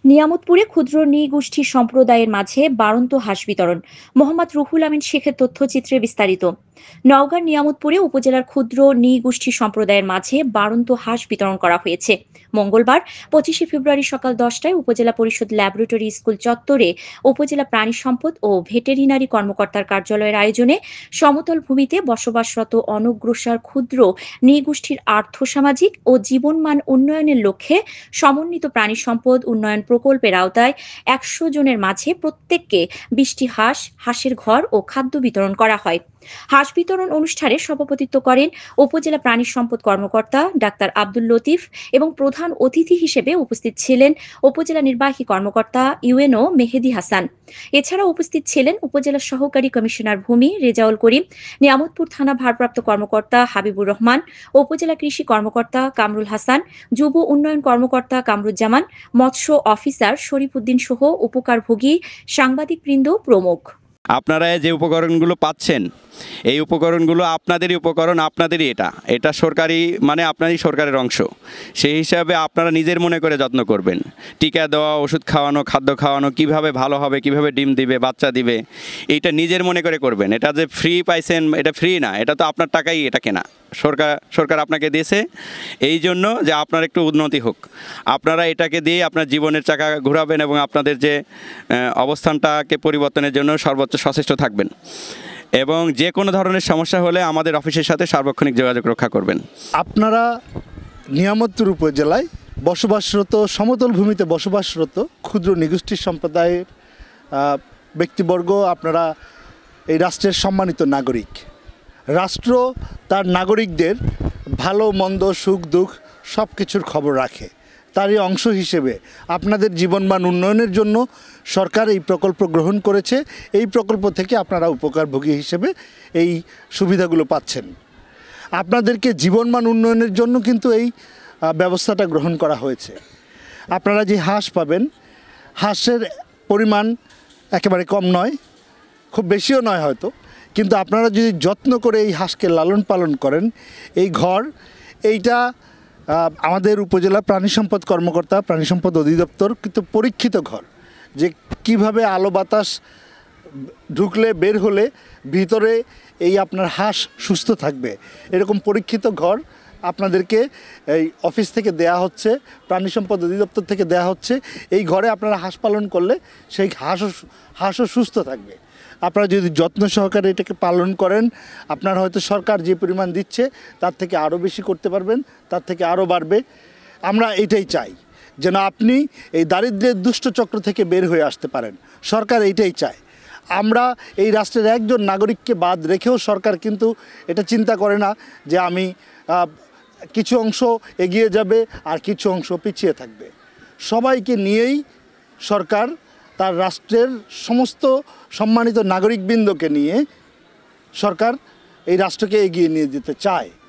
নিয়ামতপুরে ক্ষুদ্র নৃগোষ্ঠী সম্প্রদায়ের মাঝে বাড়ন্ত হাঁস বিতরণ। মোহাম্মদ রুহুল আমিন শেখের তথ্যচিত্রে বিস্তারিত। নওগাঁর নিয়ামতপুরে উপজেলার ক্ষুদ্র নৃগোষ্ঠী সম্প্রদায়ের মাঝে বাড়ন্ত হাঁস বিতরণ করা হয়েছে। মঙ্গলবার 25শে ফেব্রুয়ারি সকাল 10টায় উপজেলা পরিষদ ল্যাবরেটরি স্কুল চত্বরে উপজেলা প্রাণী সম্পদ ও ভেটেরিনারি কর্মকর্তার কার্যালয়ের আয়োজনে সমতল ভূমিতে বসবাসরত অনগ্রসর ক্ষুদ্র নৃগোষ্ঠীর আর্থসামাজিক ও জীবনমান উন্নয়নের লক্ষ্যে সমন্বিত প্রাণী সম্পদ উন্নয়ন প্রকল্পের আওতায় 100 জনের মাঝে প্রত্যেককে 20টি হাঁস, হাঁসের ঘর ও খাদ্য বিতরণ করা হয়। হাঁস বিতরণ অনুষ্ঠানে সভাপতিত্ব করেন উপজেলা প্রাণী সম্পদ কর্মকর্তা ডাক্তার আব্দুল লতিফ এবং প্রধান অতিথি হিসেবে উপস্থিত ছিলেন উপজেলা নির্বাহী কর্মকর্তা ইউএনও মেহেদী হাসান। এছাড়াও উপস্থিত ছিলেন উপজেলা সহকারী কমিশনার ভূমি রেজাউল করিম, নিয়ামতপুর থানা ভারপ্রাপ্ত কর্মকর্তা হাবিবুর রহমান, উপজেলা কৃষি কর্মকর্তা কামরুল হাসান, যুব উন্নয়ন কর্মকর্তা কামরুজ্জামান, মৎস্য অফিসার শরীফ উদ্দিন সহ উপকারভোগী সাংবাদিকবৃন্দ প্রমুখ। আপনারা যে উপকরণগুলো পাচ্ছেন, এই উপকরণগুলো আপনাদেরই উপকরণ, আপনাদেরই এটা সরকারি, মানে আপনারই সরকারের অংশ। সেই হিসাবে আপনারা নিজের মনে করে যত্ন করবেন। টিকা দেওয়া, ওষুধ খাওয়ানো, খাদ্য খাওয়ানো, কিভাবে ভালো হবে, কিভাবে ডিম দিবে, বাচ্চা দিবে, এইটা নিজের মনে করে করবেন। এটা যে ফ্রি পাইছেন, এটা ফ্রি না, এটা তো আপনার টাকাই এটা কেনা। সরকার আপনাকে দিয়েছে এই জন্য যে আপনার একটু উন্নতি হোক। আপনারা এটাকে দিয়ে আপনার জীবনের চাকা ঘোরাবেন এবং আপনাদের যে অবস্থানটাকে পরিবর্তনের জন্য সর্বোচ্চ সচেষ্ট থাকবেন এবং যে কোনো ধরনের সমস্যা হলে আমাদের অফিসের সাথে সার্বক্ষণিক যোগাযোগ রক্ষা করবেন। আপনারা নিয়ামতপুর উপজেলায় বসবাসরত, সমতল ভূমিতে বসবাসরত ক্ষুদ্র নৃগোষ্ঠী সম্প্রদায়ের ব্যক্তিবর্গ, আপনারা এই রাষ্ট্রের সম্মানিত নাগরিক। রাষ্ট্র তার নাগরিকদের ভালো মন্দ, সুখ দুঃখ সব কিছুর খবর রাখে। তারই অংশ হিসেবে আপনাদের জীবনমান উন্নয়নের জন্য সরকার এই প্রকল্প গ্রহণ করেছে। এই প্রকল্প থেকে আপনারা উপকারভোগী হিসেবে এই সুবিধাগুলো পাচ্ছেন। আপনাদেরকে জীবনমান উন্নয়নের জন্য কিন্তু এই ব্যবস্থাটা গ্রহণ করা হয়েছে। আপনারা যে হাঁস পাবেন, হাঁসের পরিমাণ একেবারে কম নয়, খুব বেশিও নয় হয়তো, কিন্তু আপনারা যদি যত্ন করে এই হাঁসকে লালন পালন করেন, এই ঘর এইটা আমাদের উপজেলা প্রাণী সম্পদ কর্মকর্তা, প্রাণী সম্পদ অধিদপ্তর কিন্তু পরীক্ষিত ঘর, যে কিভাবে আলো বাতাস ঢুকলে বের হলে ভিতরে এই আপনার হাঁস সুস্থ থাকবে, এরকম পরীক্ষিত ঘর আপনাদেরকে এই অফিস থেকে দেয়া হচ্ছে, প্রাণী সম্পদ অধিদপ্তর থেকে দেয়া হচ্ছে। এই ঘরে আপনারা হাঁস পালন করলে সেই হাঁসও সুস্থ থাকবে। আপনারা যদি যত্ন সহকারে এটাকে পালন করেন, আপনার হয়তো সরকার যে পরিমাণ দিচ্ছে তার থেকে আরও বেশি করতে পারবেন, তার থেকে আরও বাড়বে। আমরা এটাই চাই, যেন আপনি এই দারিদ্র্যের দুষ্টচক্র থেকে বের হয়ে আসতে পারেন। সরকার এইটাই চায়। আমরা এই রাষ্ট্রের একজন নাগরিককে বাদ রেখেও সরকার কিন্তু এটা চিন্তা করে না যে আমি কিছু অংশ এগিয়ে যাবে আর কিছু অংশ পিছিয়ে থাকবে। সবাইকে নিয়েই সরকার তার রাষ্ট্রের সমস্ত সম্মানিত নাগরিকবৃন্দকে নিয়ে সরকার এই রাষ্ট্রকে এগিয়ে নিয়ে যেতে চায়।